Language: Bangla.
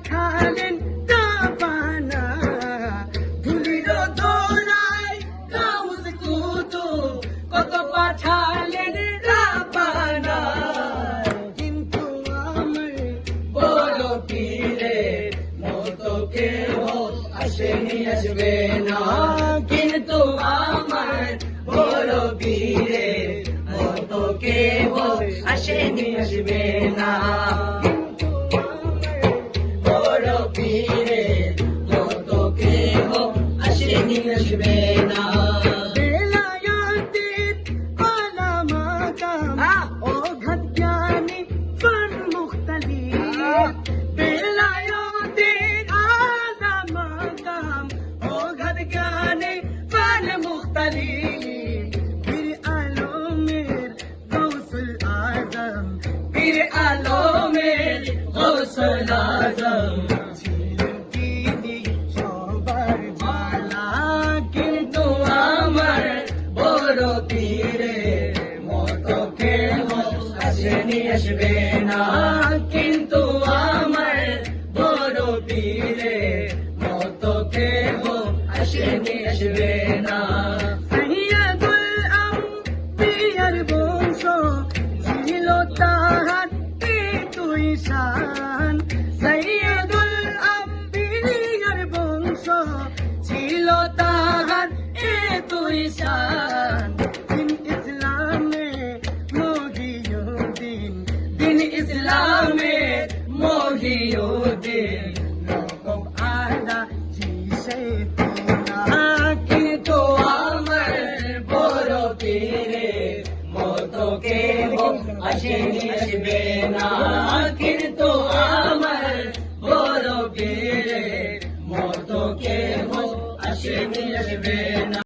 পাঠালেন কাবানা, ধুলির ধরায় গাউস কুতুব কত পাঠালেন রাব্বানা। কিন্তু আমার বড় পীরের মতো কেউ আসেনি আসবে না, কিন্তু আমার বড় পীরের মতো কেউ আসেনি আসবে না, কিন্তু আমার বড় পীরের মতো কেউ আসেনি আসবে না। বেলায়েতের আলা মাকাম ও ঘাত জ্ঞানী ফান মুখতালিফ, বেলায়েতের আলা মাকাম ও ঘাত জ্ঞানী ফান মুখতালিফ। পীর আলমের গৌসুল আজম, পীর আলমের গৌসুল আজম ছিলেন তিনি সবার ভালা, কিন্তু আমার বড় পীরের মতো কেউ আসেনি আসবে না, কিন্তু আমার বড় পীরের মতো কেউ আসেনি আসবে না। সৈয়দুল আম্বিয়ার বংশ ছিল তাহার তুই শান, সৈয়দুল আম্বিয়ার বংশ ছিল তাহার তুই শান। দিন ইসলামে মহিউদ্দিন, দিন ইসলামে মহিউদ্দিন রকম আলা জিসে তিনা, কিন্তু আমার বড় পীরের মতো কেউ আসেনি আসবে না, কিন্তু আমার বড় পীরের মতো কেউ আসেনি আসবে না।